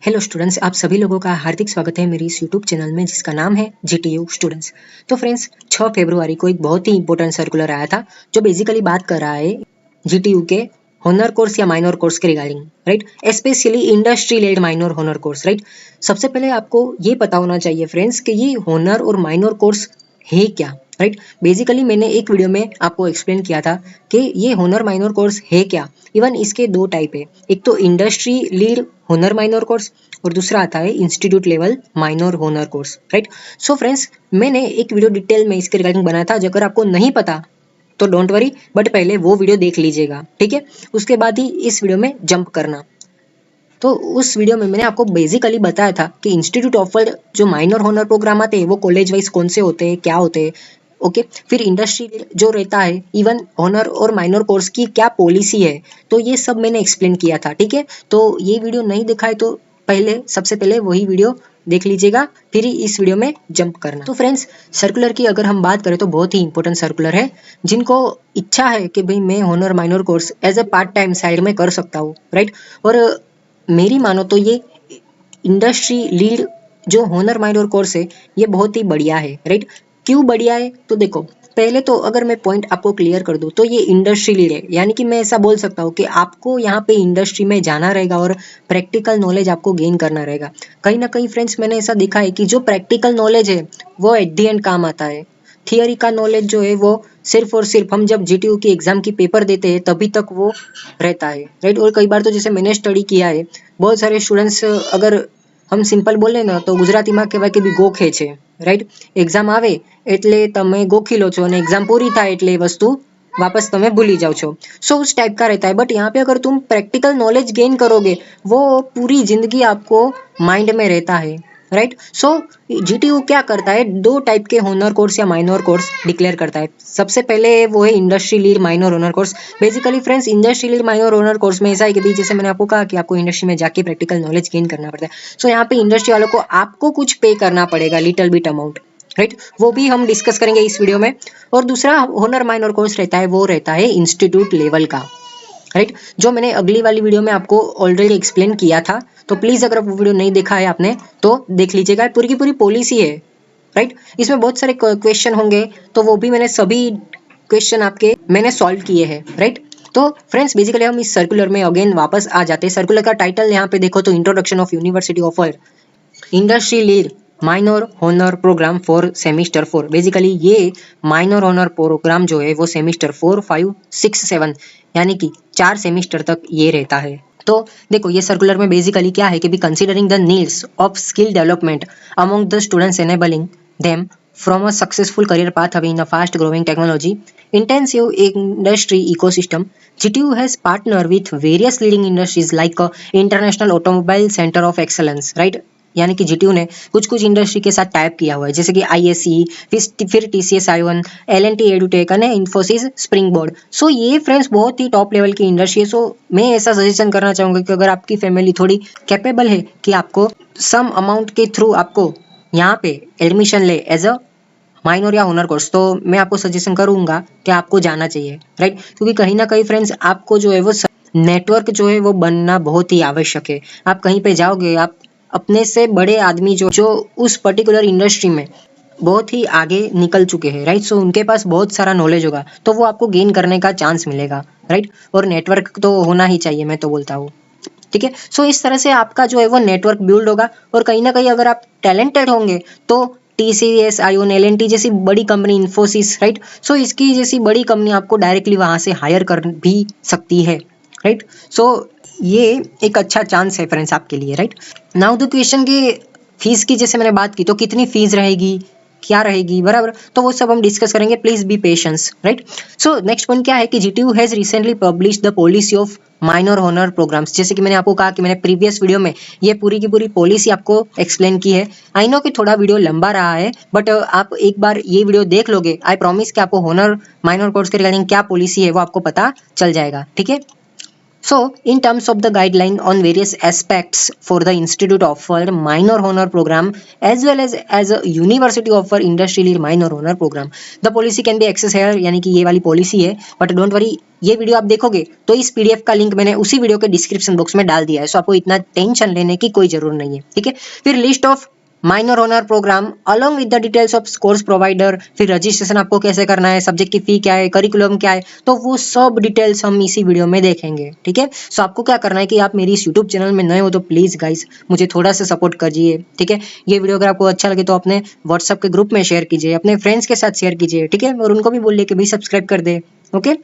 Hello students, आप सभी लोगों का हार्दिक स्वागत है मेरी इस यूट्यूब चैनल में जिसका नाम है जीटीयू स्टूडेंट्स। तो फ्रेंड्स, 6 फरवरी को एक बहुत ही इंपॉर्टेंट सर्कुलर आया था जो बेसिकली बात कर रहा है जीटीयू के होनर कोर्स या माइनर कोर्स के regarding, right. Specially industry led minor honour course, right. सबसे पहले आपको ये पता होना चाहिए फ्रेंड्स कि ये होनर और माइनर कोर्स है क्या, राइट। बेसिकली मैंने एक वीडियो में आपको एक्सप्लेन किया था कि ये होनर माइनर कोर्स है क्या। इवन इसके दो टाइप है, एक तो industry lead honour minor course और दूसरा आता है institute level minor honour course, right. So friends, मैंने एक वीडियो डिटेल में इसके रिगार्डिंग बनाया था। अगर आपको नहीं पता तो डोंट वरी, बट पहले वो वीडियो देख लीजिएगा, ठीक है। उसके बाद ही इस वीडियो में जंप करना। तो उस वीडियो में मैंने आपको बेसिकली बताया था कि इंस्टीट्यूट ऑफर जो माइनर होनर प्रोग्राम आते हैं वो कॉलेज वाइज कौन से होते हैं, क्या होते हैं, ओके। फिर इंडस्ट्री जो रहता है, इवन ऑनर और माइनर कोर्स की क्या पॉलिसी है, तो ये सब मैंने एक्सप्लेन किया था, ठीक है। तो ये वीडियो नहीं दिखाए तो सबसे पहले वही वीडियो देख लीजिएगा, फिर इस वीडियो में जंप करना। तो फ्रेंड्स, सर्कुलर की अगर हम बात करें तो बहुत ही इंपॉर्टेंट सर्कुलर है। जिनको इच्छा है कि भाई मैं honour minor course as a part time side में कर सकता हूँ, राइट। और मेरी मानो तो ये इंडस्ट्री लीड जो होनर माइनर कोर्स है ये बहुत ही बढ़िया है, राइट। क्यों बढ़िया है तो देखो, पहले तो अगर मैं पॉइंट आपको क्लियर कर दूं तो ये इंडस्ट्री लीड है, यानी कि मैं ऐसा बोल सकता हूँ कि आपको यहाँ पे इंडस्ट्री में जाना रहेगा और प्रैक्टिकल नॉलेज आपको गेन करना रहेगा। कहीं ना कहीं फ्रेंड्स, मैंने ऐसा देखा है कि जो प्रैक्टिकल नॉलेज है वो एट दी एंड काम आता है। थियोरी का नॉलेज जो है वो सिर्फ और सिर्फ हम जब जीटीयू की एग्जाम की पेपर देते हैं तभी तक वो रहता है, राइट। और कई बार तो जैसे मैंने स्टडी किया है, बहुत सारे स्टूडेंट्स, अगर हम સિમ્પલ બોલે ને તો ગુજરાતીમાં કહેવાય કે બી ગોખે છે, રાઈટ। એક્ઝામ આવે એટલે તમે ગોખી લો છો અને એક્ઝામ પૂરી થાય એટલે એ વસ્તુ वापस तुम्हें भूली जाओ छो। सो उस टाइप का रहता है। बट यहाँ पे अगर तुम प्रैक्टिकल नॉलेज गेन करोगे वो पूरी जिंदगी आपको माइंड में रहता है, राइट। सो जीटीयू क्या करता है, दो टाइप के होनर कोर्स या माइनर कोर्स डिक्लेयर करता है। सबसे पहले वो है industry lead minor honour course. Basically friends, industry lead minor honour course में ऐसा है कि भाई जैसे मैंने आपको कहा कि आपको इंडस्ट्री में जाके प्रैक्टिकल नॉलेज गेन करना पड़ता है। सो यहाँ पे इंडस्ट्री वालों को आपको कुछ पे करना पड़ेगा, लिटिल बिट अमाउंट, राइट। वो भी हम डिस्कस करेंगे इस वीडियो में। और दूसरा होनर माइनर कोर्स रहता है, वो रहता है इंस्टीट्यूट लेवल का, राइट। जो मैंने अगली वाली वीडियो में आपको ऑलरेडी एक्सप्लेन किया था, तो प्लीज अगर वो वीडियो नहीं देखा है आपने तो देख लीजिएगा। पूरी की पूरी पॉलिसी है, राइट। इसमें बहुत सारे क्वेश्चन होंगे, तो वो भी मैंने सभी क्वेश्चन आपके मैंने सॉल्व किए हैं, राइट। तो फ्रेंड्स, बेसिकली हम इस सर्कुलर में अगेन वापस आ जाते हैं। सर्कुलर का टाइटल यहाँ पे देखो तो introduction of university offer industry lead minor honour programme for semester 4। Basically ये माइनर होनर प्रोग्राम जो है वो सेमिस्टर 4, 5, 6, 7 यानी कि 4 सेमिस्टर तक ये रहता है। तो देखो, ये सर्कुलर में बेसिकली क्या है कि be considering the needs of skill development among the students enabling them from a successful career path in a fast growing technology intensive industry ecosystem, GTU has partnered with various leading industries like International Automobile Center of Excellence, right। यानी कि GTU ने कुछ कुछ industry के साथ type किया हुआ है, जैसे कि आईएससी, फिर टीसीएस आईवन, एलएनटी एडुटेक और इन्फोसिस स्प्रिंग बोर्ड। सो ये फ्रेंड्स बहुत ही टॉप लेवल की इंडस्ट्री है। सो मैं ऐसा सजेशन करना चाहूंगा कि अगर आपकी फैमिली थोड़ी कैपेबल है कि आपको सम अमाउंट के थ्रू आपको यहाँ पे एडमिशन ले एज अ माइनर या होनर कोर्स, तो मैं आपको सजेशन करूंगा कि आपको जाना चाहिए, राइट। क्योंकि कहीं ना कहीं फ्रेंड्स, आपको जो है वो नेटवर्क जो है वो बनना बहुत ही आवश्यक है। आप कहीं पे जाओगे, आप अपने से बड़े आदमी जो उस पर्टिकुलर इंडस्ट्री में बहुत ही आगे निकल चुके हैं, राइट। सो उनके पास बहुत सारा नॉलेज होगा, तो वो आपको गेन करने का चांस मिलेगा, राइट। और नेटवर्क तो होना ही चाहिए, मैं तो बोलता हूँ, ठीक है। सो इस तरह से आपका जो है वो नेटवर्क बिल्ड होगा। और कहीं ना कहीं अगर आप टैलेंटेड होंगे तो टीसीएस आईओन एलएनटी जैसी बड़ी कंपनी, इन्फोसिस, राइट। सो इसकी जैसी बड़ी कंपनी आपको डायरेक्टली वहां से हायर कर भी सकती है, राइट। सो ये एक अच्छा चांस है फ्रेंड्स आपके लिए, राइट। नाउ द क्वेश्चन की फीस की जैसे मैंने बात की, तो कितनी फीस रहेगी, क्या रहेगी, बराबर, तो वो सब हम डिस्कस करेंगे। Please be patience, right. So next point क्या है कि GTU has recently publish the policy of minor honour programmes. जैसे कि मैंने आपको कहा कि मैंने प्रीवियस वीडियो में ये पूरी की पूरी पॉलिसी आपको एक्सप्लेन की है। आई नो कि थोड़ा वीडियो लंबा रहा है, बट आप एक बार ये वीडियो देख लोगे, आई प्रॉमिस कि आपको होनर माइनर कोर्स के रिगार्डिंग क्या पॉलिसी है वो आपको पता चल जाएगा, ठीक है। So, in terms of the guideline on various aspects for the institute offered minor honor program as well as a university offer industry lead minor honor program, the policy can be accessed here, यानी कि ये वाली policy है, but don't worry, ये video आप देखोगे तो इस पीडीएफ का लिंक मैंने उसी वीडियो के डिस्क्रिप्शन बॉक्स में डाल दिया है, सो आपको इतना टेंशन लेने की कोई जरूरत नहीं है, ठीक है। फिर list of minor honour programme along with the details of course provider, फिर रजिस्ट्रेशन आपको कैसे करना है, सब्जेक्ट की फी क्या है, करिकुलम क्या है, तो वो सब डिटेल्स हम इसी वीडियो में देखेंगे, ठीक है। सो आपको क्या करना है कि आप मेरी इस यूट्यूब चैनल में नए हो तो प्लीज गाइस मुझे थोड़ा सा सपोर्ट करिए, ठीक है। ये वीडियो अगर आपको अच्छा लगे तो अपने व्हाट्सएप के ग्रुप में शेयर कीजिए, अपने फ्रेंड्स के साथ शेयर कीजिए, ठीक है, और उनको भी बोलिए कि भाई सब्सक्राइब कर दे, ओके।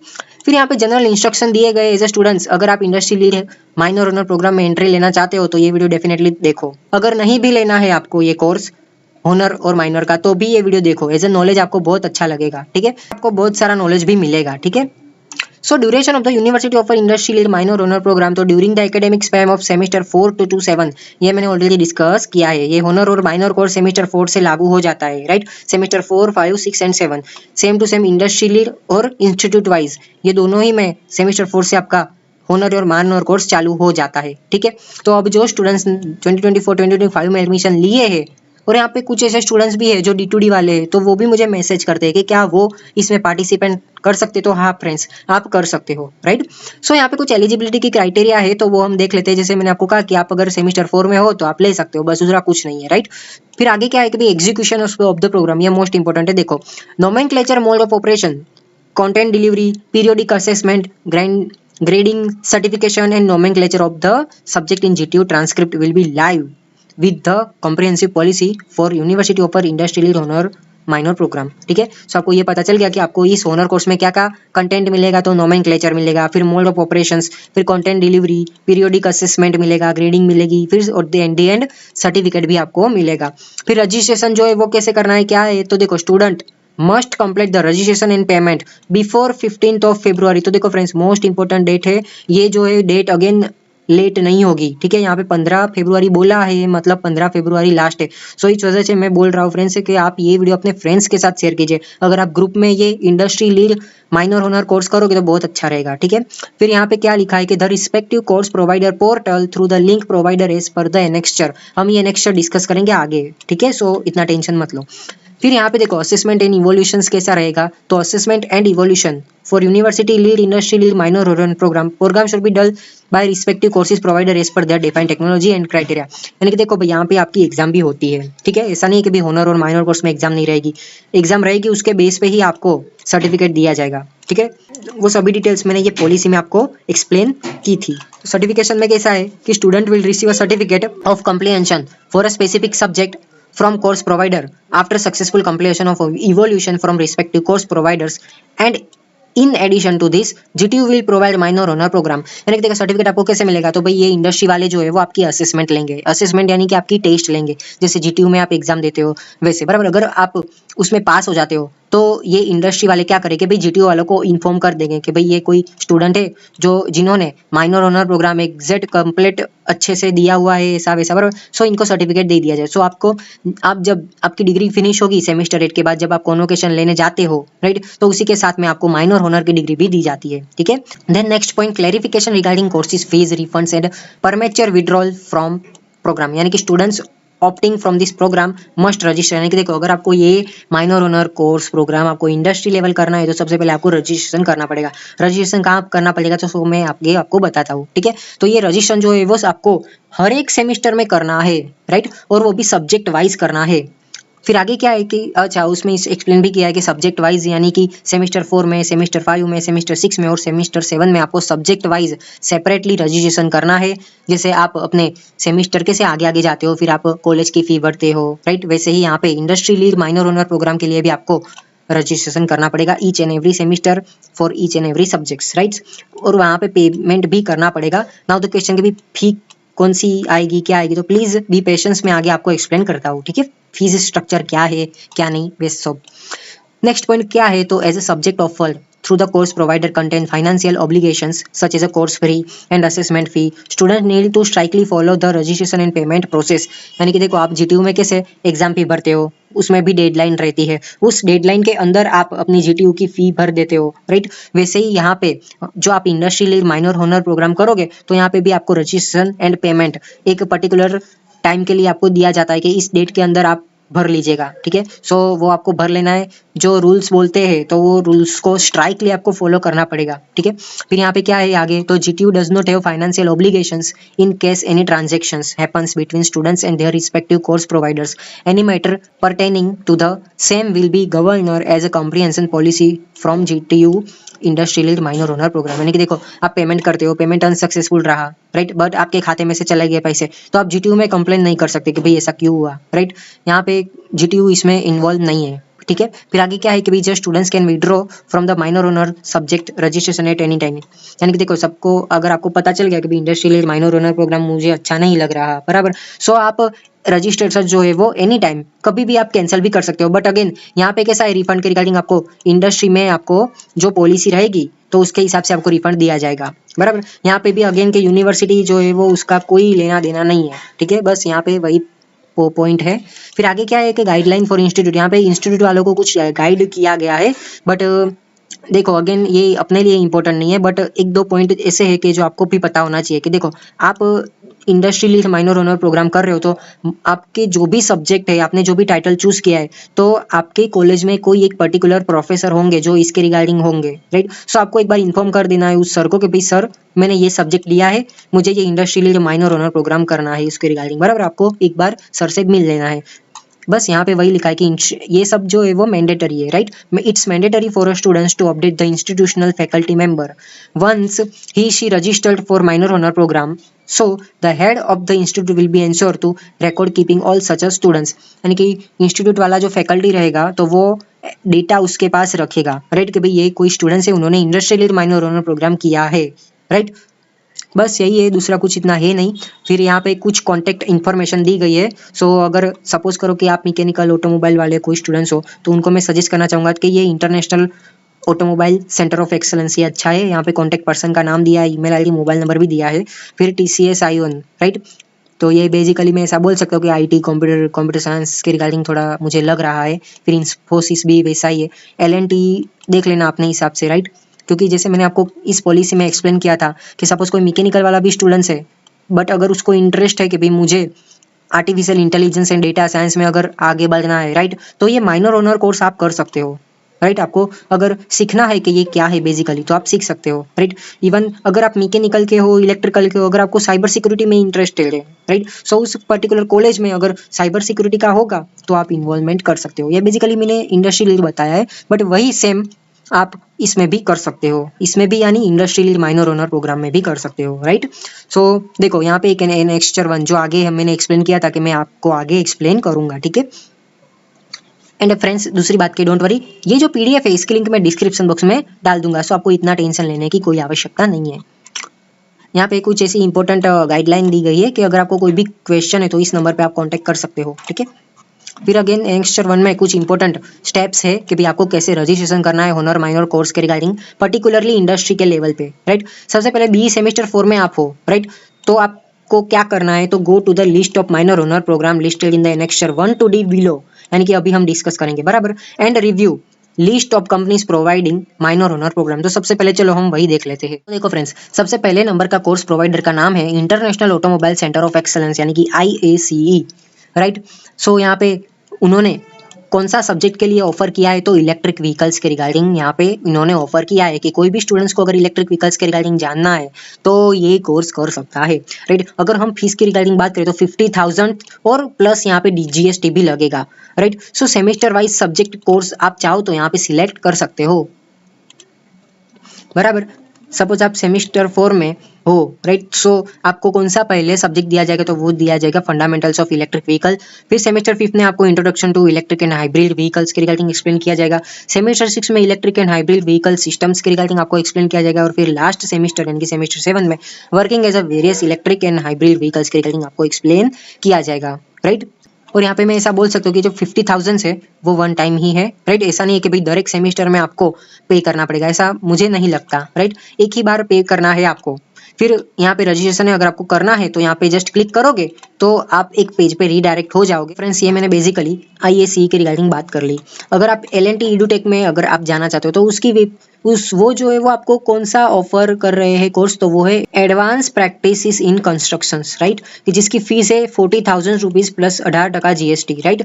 फिर यहाँ पे जनरल इंस्ट्रक्शन दिए गए एज ए स्टूडेंट्स, अगर आप industry lead minor honour programme में एंट्री लेना चाहते हो तो ये वीडियो डेफिनेटली देखो। अगर नहीं भी लेना है आपको ये कोर्स ऑनर और माइनर का तो भी ये वीडियो देखो, एज ए नॉलेज आपको बहुत अच्छा लगेगा, ठीक है, आपको बहुत सारा नॉलेज भी मिलेगा, ठीक है। So duration of the university offer industry lead minor honour programme, तो during the academic span of semester 4 to 7, ये मैंने ऑलरेडी डिस्कस किया है, ये ऑनर और माइनर कोर्स सेमेस्टर 4 से लागू हो जाता है, right. Semester 4, 5, 6 and 7 sem to sem industry lead और इंस्टीट्यूट वाइज ये दोनों ही में सेमेस्टर 4 से आपका ऑनर और माइनर कोर्स चालू हो जाता है, ठीक है। तो अब जो स्टूडेंट्स 2024-2025 में एडमिशन लिए हैं, और यहाँ पे कुछ ऐसे स्टूडेंट्स भी है जो D2D वाले हैं, तो वो भी मुझे मैसेज करते हैं कि क्या वो इसमें पार्टिसिपेंट कर सकते, तो हाँ फ्रेंड्स आप कर सकते हो, राइट। सो यहाँ पे कुछ एलिजिबिलिटी की क्राइटेरिया है तो वो हम देख लेते हैं। जैसे मैंने आपको कहा कि आप अगर सेमेस्टर 4 में हो तो आप ले सकते हो, बस दूसरा कुछ नहीं है, राइट। फिर आगे क्या है कि एग्जीक्यूशन ऑफ द प्रोग्राम, ये मोस्ट इंपॉर्टेंट है। देखो, nomenclature, mode of operation, content delivery, periodic assessment, grading, certification and nomenclature of the subject in GTU transcript will be live with the comprehensive policy for University of Industrial Honor minor programme, ठीक है। सो आपको ये पता चल गया कि आपको इस ऑनर कोर्स में क्या क्या कंटेंट मिलेगा, तो नोमेनक्लेचर मिलेगा, फिर मोड ऑफ ऑपरेशंस, फिर कंटेंट डिलीवरी, पीरियोडिक असेसमेंट मिलेगा, ग्रेडिंग मिलेगी, फिर और द एंड सर्टिफिकेट भी आपको मिलेगा। फिर रजिस्ट्रेशन जो है वो कैसे करना है, क्या है, तो देखो student must complete the registration and payment before 15 February। तो देखो फ्रेंड्स मोस्ट इंपॉर्टेंट डेट है ये, जो है डेट अगेन लेट नहीं होगी, ठीक है। यहाँ पे 15 फरवरी बोला है, मतलब 15 फरवरी लास्ट है। सो इस वजह से मैं बोल रहा हूँ फ्रेंड्स कि आप ये वीडियो अपने फ्रेंड्स के साथ शेयर कीजिए। अगर आप ग्रुप में ये industry lead minor honour course करोगे तो बहुत अच्छा रहेगा, ठीक है। फिर यहाँ पे क्या लिखा है कि the respective course provider portal through the link provider as per the annexure, हम ये एनेक्स्चर डिस्कस करेंगे आगे, ठीक है। सो इतना टेंशन मत लो। फिर यहाँ पे देखो असेसमेंट एंड इवोल्यूशंस कैसा रहेगा, तो assessment and evaluation for university lead industry lead minor honour programme should be done by respective courses provider as per their defined technology and criteria. यानी कि देखो भाई यहाँ पे आपकी एग्जाम भी होती है, ठीक है। ऐसा नहीं कि भाई ऑनर और माइनर कोर्स में एग्जाम नहीं रहेगी, एग्जाम रहेगी, उसके बेस पे ही आपको सर्टिफिकेट दिया जाएगा, ठीक है। वो सभी डिटेल्स मैंने ये पॉलिसी में आपको एक्सप्लेन की थी। तो सर्टिफिकेशन में कैसा है कि student will receive a certificate of completion for a specific subject from course provider after successful completion of evolution from respective course providers, and in addition to this GTU will provide minor honor program। यानी कि देखो certificate आपको कैसे मिलेगा, तो भाई ये industry वाले जो है वो आपकी असेसमेंट लेंगे, असेसमेंट यानी कि आपकी टेस्ट लेंगे, जैसे GTU में आप एग्जाम देते हो वैसे, बराबर। अगर आप उसमें पास हो जाते हो तो ये इंडस्ट्री वाले क्या करेंगे भाई, GTU वालों को इन्फॉर्म कर देंगे कि भाई ये कोई स्टूडेंट है जो जिन्होंने minor honour programme exact complete अच्छे से दिया हुआ है, ऐसा वैसा, बराबर। सो इनको सर्टिफिकेट दे दिया जाए। सो आपको, आप जब आपकी डिग्री फिनिश होगी सेमेस्टर 8 के बाद, जब आप कॉन्वोकेशन लेने जाते हो, राइट, तो उसी के साथ में आपको माइनर ऑनर की डिग्री भी दी जाती है, ठीक है। Then next point, clarification regarding courses fees refunds and premature withdrawal from programme, यानी कि students opting from this programme must register. यानी कि देखो अगर आपको ये माइनर ऑनर कोर्स प्रोग्राम आपको इंडस्ट्री लेवल करना है तो सबसे पहले आपको रजिस्ट्रेशन करना पड़ेगा। रजिस्ट्रेशन कहाँ करना पड़ेगा, तो मैं आपको बताता हूँ, ठीक है। तो ये रजिस्ट्रेशन जो है वो आपको हर एक सेमेस्टर में करना है, राइट, और वो भी सब्जेक्ट वाइज करना है। फिर आगे क्या है कि अच्छा उसमें एक्सप्लेन भी किया है कि सब्जेक्ट वाइज, यानी कि सेमेस्टर 4 में, सेमेस्टर 5 में, सेमेस्टर 6 में और सेमेस्टर 7 में आपको सब्जेक्ट वाइज सेपरेटली रजिस्ट्रेशन करना है। जैसे आप अपने सेमेस्टर के से आगे आगे जाते हो, फिर आप कॉलेज की फी भरते हो, राइट, वैसे ही यहाँ पे industry lead minor honour programme के लिए भी आपको रजिस्ट्रेशन करना पड़ेगा each and every semester for each and every subjects, right, और वहाँ पे पेमेंट भी करना पड़ेगा। नाउ द क्वेश्चन की भी फी कौन सी आएगी, क्या आएगी, तो प्लीज बी पेशेंस, में आगे आपको एक्सप्लेन करता हूँ, ठीक है। फीस स्ट्रक्चर क्या है क्या नहीं, वे सब। नेक्स्ट पॉइंट क्या है, तो as a subject offer through the course provider contain financial obligations such as a course fee and assessment fee. Students need to strictly follow the registration and payment process. यानी कि देखो आप GTU में कैसे exam फी भरते हो, उसमें भी डेडलाइन रहती है, उस डेडलाइन के अंदर आप अपनी जीटीयू की फी भर देते हो, राइट। वैसे ही यहाँ पे जो आप इंडस्ट्रियल माइनर होनर प्रोग्राम करोगे तो यहाँ पे भी आपको रजिस्ट्रेशन एंड पेमेंट एक पर्टिकुलर टाइम के लिए आपको दिया जाता है कि इस डेट के अंदर आप भर लीजिएगा, ठीक है। सो वो आपको भर लेना है, जो रूल्स बोलते हैं तो वो रूल्स को स्ट्राइकली आपको फॉलो करना पड़ेगा, ठीक है। फिर यहाँ पे क्या है आगे, तो GTU does not have financial obligations in case any transactions happens between students and their respective course providers. Any matter pertaining to the same will be governed as a comprehensive policy from GTU industrial minor honour programme. यानी कि देखो आप payment करते हो, payment unsuccessful रहा, right, but आपके खाते में से चले गए पैसे, तो आप जीटीयू में कंप्लेन नहीं कर सकते कि भाई ऐसा क्यों हुआ, राइट। यहाँ पे जीटीयू इसमें इन्वॉल्व नहीं है, ठीक है। फिर आगे क्या है कि भाई just students can withdraw from the minor owner subject registration at any time. यानी कि देखो सबको अगर आपको पता चल गया कि भाई इंडस्ट्रियल माइनर ओनर प्रोग्राम मुझे अच्छा नहीं लग रहा, बराबर, सो आप रजिस्ट्रेशन जो है वो एनी टाइम कभी भी आप कैंसिल भी कर सकते हो। बट अगेन यहाँ पे कैसा है, रिफंड के रिगार्डिंग आपको इंडस्ट्री में आपको जो पॉलिसी रहेगी तो उसके हिसाब से आपको रिफंड दिया जाएगा, बराबर। यहाँ पे भी अगेन के यूनिवर्सिटी जो है वो उसका कोई लेना देना नहीं है, ठीक है, बस यहाँ पे वही वो पॉइंट है। फिर आगे क्या है कि गाइडलाइन फॉर इंस्टीट्यूट, यहाँ पे इंस्टीट्यूट वालों को कुछ गाइड किया गया है, बट देखो अगेन ये अपने लिए इंपॉर्टेंट नहीं है, बट एक दो पॉइंट ऐसे है कि जो आपको भी पता होना चाहिए कि देखो आप इंडस्ट्रियल माइनर होनर प्रोग्राम कर रहे हो तो आपके जो भी सब्जेक्ट है, आपने जो भी टाइटल चूज किया है, तो आपके कॉलेज में कोई एक पर्टिकुलर प्रोफेसर होंगे जो इसके रिगार्डिंग होंगे, राइट। सो आपको एक बार इन्फॉर्म कर देना है उस सर को कि भाई सर मैंने ये सब्जेक्ट लिया है, मुझे ये इंडस्ट्रियल माइनर होनर प्रोग्राम करना है इसके रिगार्डिंग, बराबर। आपको एक बार सर से मिल लेना है, बस यहाँ पे वही लिखा है कि ये सब जो है वो मैंडेटरी है, right. It's mandatory for students to update the institutional faculty member once he she registered for minor honour programme, so the head of the institute will be ensure to record keeping all such students. यानी कि institute वाला जो faculty रहेगा तो वो data उसके पास रखेगा, right, कि भाई ये कोई स्टूडेंट्स है उन्होंने इंडस्ट्रियल माइनर होनर प्रोग्राम किया है, राइट। बस यही है, दूसरा कुछ इतना है नहीं। फिर यहाँ पे कुछ कॉन्टेक्ट इन्फॉर्मेशन दी गई है। सो अगर सपोज करो कि आप मैकेनिकल ऑटोमोबाइल वाले कोई स्टूडेंट्स हो तो उनको मैं सजेस्ट करना चाहूँगा कि ये international automobile centre of excellence ये अच्छा है। यहाँ पे कॉन्टेक्ट पर्सन का नाम दिया है, ईमेल आईडी, मोबाइल नंबर भी दिया है। फिर TCS I1, राइट, तो ये बेसिकली मैं ऐसा बोल सकता हूँ कि IT कंप्यूटर साइंस के रिगार्डिंग थोड़ा मुझे लग रहा है। फिर इंफोसिस भी वैसा ही है। L&T देख लेना अपने हिसाब से, राइट, क्योंकि जैसे मैंने आपको इस पॉलिसी में एक्सप्लेन किया था कि सपोज कोई मैकेनिकल वाला भी स्टूडेंट्स है, बट अगर उसको इंटरेस्ट है कि भाई मुझे artificial intelligence and data science में अगर आगे बढ़ना है, राइट, तो ये माइनर ऑनर कोर्स आप कर सकते हो, राइट। आपको अगर सीखना है कि ये क्या है बेसिकली तो आप सीख सकते हो, राइट। इवन अगर आप मैकेनिकल के हो, इलेक्ट्रिकल के हो, अगर आपको साइबर सिक्योरिटी में इंटरेस्टेड है, राइट, सो उस पर्टिकुलर कॉलेज में अगर साइबर सिक्योरिटी का होगा तो आप इन्वॉल्वमेंट कर सकते हो। ये बेसिकली मैंने इंडस्ट्रियल बताया है, बट वही सेम आप इसमें भी कर सकते हो, इसमें भी यानी इंडस्ट्रियल माइनर ऑनर प्रोग्राम में भी कर सकते हो, राइट। सो देखो यहाँ पे एक नेक्स्ट 1 जो आगे मैंने एक्सप्लेन किया था कि मैं आपको आगे एक्सप्लेन करूंगा, ठीक है। एंड फ्रेंड्स दूसरी बात की डोंट वरी, ये जो PDF है इसकी लिंक मैं डिस्क्रिप्शन बॉक्स में डाल दूंगा, सो आपको इतना टेंशन लेने की कोई आवश्यकता नहीं है। यहाँ पे कुछ ऐसी इंपॉर्टेंट गाइडलाइन दी गई है कि अगर आपको कोई भी क्वेश्चन है तो इस नंबर पे आप कांटेक्ट कर सकते हो, ठीक है। फिर अगेन यंगस्टर 1 में कुछ इंपॉर्टेंट स्टेप्स है कि भाई आपको कैसे रजिस्ट्रेशन करना है होनर माइनर कोर्स के रिगार्डिंग, पर्टिकुलरली इंडस्ट्री के लेवल पे, राइट। सबसे पहले BE सेमेस्टर 4 में आप हो, राइट, तो आपको क्या करना है, तो go to the list of minor honour programme listed in the annexure 1 to D below, यानी कि अभी हम डिस्कस करेंगे, बराबर। And review list of companies providing minor honour programme. तो सबसे पहले चलो हम वही देख लेते हैं। तो देखो फ्रेंड्स, सबसे पहले नंबर का कोर्स प्रोवाइडर का नाम है international automobile centre of excellence, यानी कि IACE, राइट। सो यहाँ पे उन्होंने कौन सा सब्जेक्ट के लिए ऑफर किया है, तो इलेक्ट्रिक व्हीकल्स के रिगार्डिंग यहाँ पे इन्होंने ऑफर किया है कि कोई भी स्टूडेंट्स को अगर इलेक्ट्रिक व्हीकल्स के रिगार्डिंग जानना है तो ये कोर्स कर सकता है, राइट। अगर हम फीस की रिगार्डिंग बात करें तो 50,000 और प्लस यहाँ पे GST भी लगेगा, राइट। सो सेमेस्टर वाइज सब्जेक्ट कोर्स आप चाहो तो यहाँ पे सिलेक्ट कर सकते हो, बराबर। सपोज आप सेमेस्टर 4 में हो, राइट, सो आपको कौन सा पहले सब्जेक्ट दिया जाएगा, तो वो दिया जाएगा फंडामेंटल्स ऑफ इलेक्ट्रिक व्हीकल। फिर सेमेस्टर 5 में आपको introduction to electric and hybrid vehicles के रिगार्डिंग एक्सप्लेन किया जाएगा। सेमेस्टर 6 में electric and hybrid vehicle systems के रिगार्डिंग आपको एक्सप्लेन किया जाएगा। और फिर लास्ट सेमेस्टर यानी कि सेमेस्टर 7 में working as a various electric and hybrid vehicles के रिगार्डिंग आपको एक्सप्लेन किया जाएगा, राइट। और यहाँ पे मैं ऐसा बोल सकता हूँ कि जो 50,000 है वो वन टाइम ही है, राइट। ऐसा नहीं है कि भाई दर एक सेमेस्टर में आपको पे करना पड़ेगा, ऐसा मुझे नहीं लगता, राइट। एक ही बार पे करना है आपको। फिर यहाँ पे रजिस्ट्रेशन है, अगर आपको करना है तो यहाँ पे जस्ट क्लिक करोगे तो आप एक पेज पे रीडायरेक्ट हो जाओगे। फ्रेंड्स, ये मैंने बेसिकली IACE के रिगार्डिंग बात कर ली। अगर आप LNT एडुटेक में अगर आप जाना चाहते हो तो वो जो है वो आपको कौन सा ऑफर कर रहे हैं कोर्स, तो वो है advance practice in constructions, right, कि जिसकी फीस है 40,000 रुपीज प्लस 18% GST, राइट।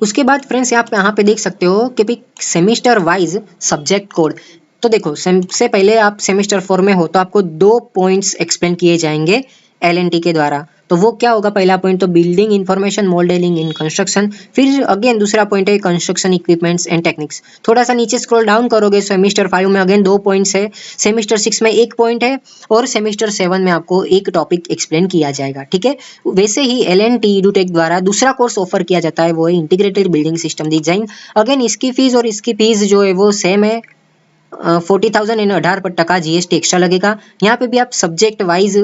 उसके बाद फ्रेंड्स आप यहाँ पे देख सकते हो कि भाई सेमिस्टर वाइज सब्जेक्ट कोड। तो देखो, सबसे पहले आप सेमेस्टर 4 में हो तो आपको 2 पॉइंट्स एक्सप्लेन किए जाएंगे LNT के द्वारा। तो वो क्या होगा? पहला पॉइंट तो building information modelling in construction. फिर अगेन दूसरा पॉइंट है कंस्ट्रक्शन इक्विपमेंट्स एंड टेक्निक्स। थोड़ा सा नीचे स्क्रॉल डाउन करोगे, सेमेस्टर 5 में अगेन 2 पॉइंट्स है, सेमेस्टर 6 में 1 पॉइंट है और सेमेस्टर 7 में आपको एक टॉपिक एक्सप्लेन किया जाएगा, ठीक है। वैसे ही LNT एडुटेक द्वारा दूसरा कोर्स ऑफर किया जाता है, वो है integrated building system design. Again इसकी फीस और इसकी फीस जो है वो सेम है, 40,000 एंड 18% GST एक्स्ट्रा लगेगा। यहाँ पे भी आप सब्जेक्ट वाइज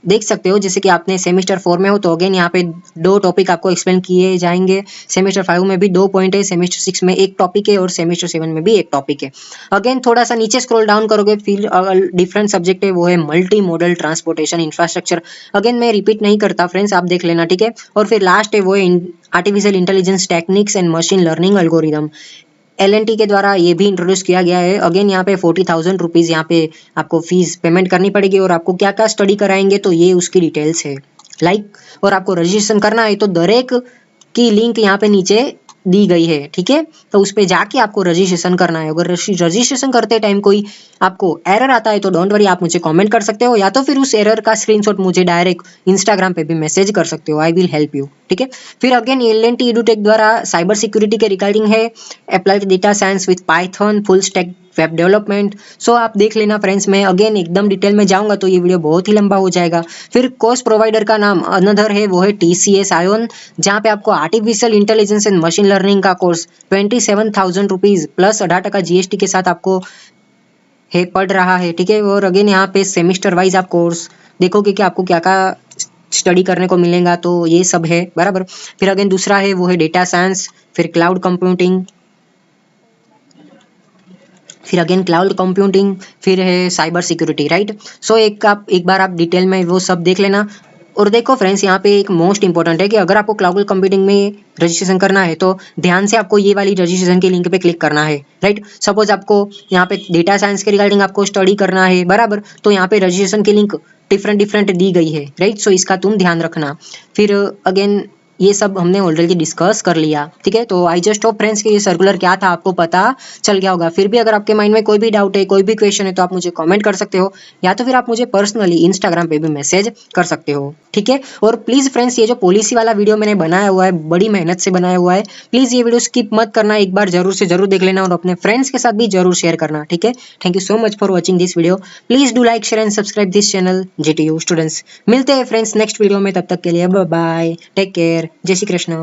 देख सकते हो, जैसे कि आपने सेमेस्टर 4 में हो तो अगेन यहाँ पे 2 टॉपिक आपको एक्सप्लेन किए जाएंगे। सेमेस्टर 5 में भी 2 पॉइंट है, सेमेस्टर 6 में 1 टॉपिक है और सेमेस्टर 7 में भी 1 टॉपिक है। अगेन थोड़ा सा नीचे स्क्रॉल डाउन करोगे, फिर डिफरेंट सब्जेक्ट है, वो है multi modal transportation infrastructure. Again मैं रिपीट नहीं करता फ्रेंड्स, आप देख लेना, ठीक है। और फिर लास्ट है वो है artificial intelligence techniques and machine learning algorithm. LNT के द्वारा ये भी इंट्रोड्यूस किया गया है। अगेन यहाँ पे 40,000 रुपीज यहाँ पे आपको फीस पेमेंट करनी पड़ेगी और आपको क्या क्या स्टडी कराएंगे तो ये उसकी डिटेल्स है, लाइक। और आपको रजिस्ट्रेशन करना है तो दर एक की लिंक यहाँ पे नीचे दी गई है, ठीक है। तो उस पे जाके आपको रजिस्ट्रेशन करना है। अगर रजिस्ट्रेशन करते टाइम कोई आपको एरर आता है तो डोंट वरी, आप मुझे कमेंट कर सकते हो, या तो फिर उस एरर का स्क्रीनशॉट मुझे डायरेक्ट इंस्टाग्राम पे भी मैसेज कर सकते हो, आई विल हेल्प यू, ठीक है। फिर अगेन LNT एडुटेक द्वारा साइबर सिक्योरिटी के रिगार्डिंग है, applied data science with Python, full stack web development. So आप देख लेना फ्रेंड्स, मैं अगेन एकदम डिटेल में जाऊंगा तो ये वीडियो बहुत ही लंबा हो जाएगा। फिर कोर्स प्रोवाइडर का नाम अनदर है, वो है TCS आयोन, जहाँ पे आपको artificial intelligence and machine learning का कोर्स 27,000 रुपीज प्लस 18% GST के साथ आपको है पढ़ रहा है, ठीक है। और अगेन यहाँ पे सेमिस्टर वाइज आप कोर्स देखोगे कि आपको क्या क्या स्टडी करने को मिलेगा, तो ये सब है बराबर। फिर अगेन दूसरा है वो है डेटा साइंस, फिर क्लाउड कंप्यूटिंग, फिर अगेन क्लाउड कंप्यूटिंग, फिर है साइबर सिक्योरिटी, राइट। सो एक बार आप डिटेल में वो सब देख लेना। और देखो फ्रेंड्स, यहाँ पे एक मोस्ट इंपॉर्टेंट है कि अगर आपको क्लाउड कंप्यूटिंग में रजिस्ट्रेशन करना है तो ध्यान से आपको ये वाली रजिस्ट्रेशन के लिंक पे क्लिक करना है, राइट। सपोज आपको यहाँ पे डेटा साइंस के रिगार्डिंग आपको स्टडी करना है बराबर, तो यहाँ पे रजिस्ट्रेशन की लिंक डिफरेंट दी गई है, राइट। सो इसका तुम ध्यान रखना। फिर अगेन ये सब हमने ऑलरेडी डिस्कस कर लिया, ठीक है। तो आई जस्ट होप फ्रेंड्स कि ये सर्कुलर क्या था आपको पता चल गया होगा। फिर भी अगर आपके माइंड में कोई भी डाउट है, कोई भी क्वेश्चन है, तो आप मुझे कमेंट कर सकते हो, या तो फिर आप मुझे पर्सनली इंस्टाग्राम पे भी मैसेज कर सकते हो, ठीक है। और प्लीज फ्रेंड्स, ये जो पॉलिसी वाला वीडियो मैंने बनाया हुआ है, बड़ी मेहनत से बनाया हुआ है, प्लीज ये वीडियो स्किप मत करना, एक बार जरूर से जरूर देख लेना और अपने फ्रेंड्स के साथ भी जरूर शेयर करना, ठीक है। Thank you so much for watching this video. Please do like share and subscribe this channel GTU students. मिलते हैं फ्रेंड्स नेक्स्ट वीडियो में, तब तक के लिए बाय बाय, टेक केयर, जय श्री कृष्ण।